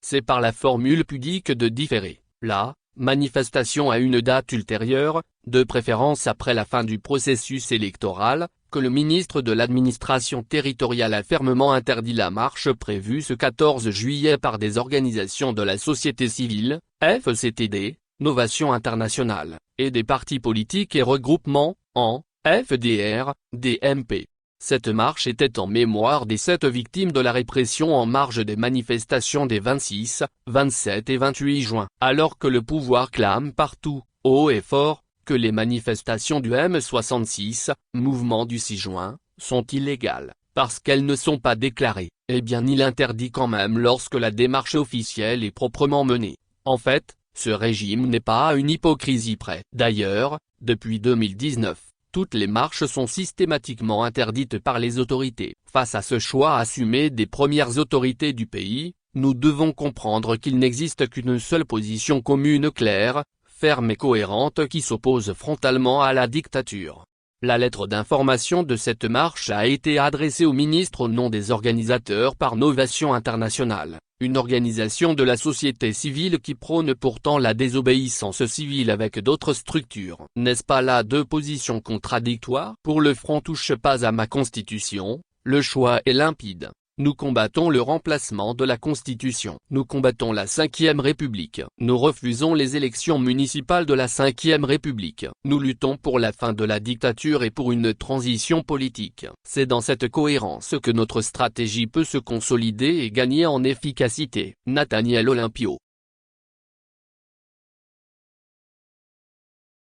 c'est par la formule pudique de différer la manifestation à une date ultérieure, de préférence après la fin du processus électoral, que le ministre de l'administration territoriale a fermement interdit la marche prévue ce 14 juillet par des organisations de la société civile, FCTD, Novation Internationale, et des partis politiques et regroupements, en FDR, DMP. Cette marche était en mémoire des 7 victimes de la répression en marge des manifestations des 26, 27 et 28 juin. Alors que le pouvoir clame partout, haut et fort, que les manifestations du M66, mouvement du 6 juin, sont illégales, parce qu'elles ne sont pas déclarées, eh bien il interdit quand même lorsque la démarche officielle est proprement menée. En fait, ce régime n'est pas à une hypocrisie près. D'ailleurs, depuis 2019, toutes les marches sont systématiquement interdites par les autorités. Face à ce choix assumé des premières autorités du pays, nous devons comprendre qu'il n'existe qu'une seule position commune claire, ferme et cohérente qui s'oppose frontalement à la dictature. La lettre d'information de cette marche a été adressée au ministre au nom des organisateurs par Novation Internationale, une organisation de la société civile qui prône pourtant la désobéissance civile avec d'autres structures. N'est-ce pas là 2 positions contradictoires? Pour le Front touche pas à ma constitution, le choix est limpide. Nous combattons le remplacement de la Constitution. Nous combattons la 5e République. Nous refusons les élections municipales de la 5e République. Nous luttons pour la fin de la dictature et pour une transition politique. C'est dans cette cohérence que notre stratégie peut se consolider et gagner en efficacité. Nathaniel Olympio.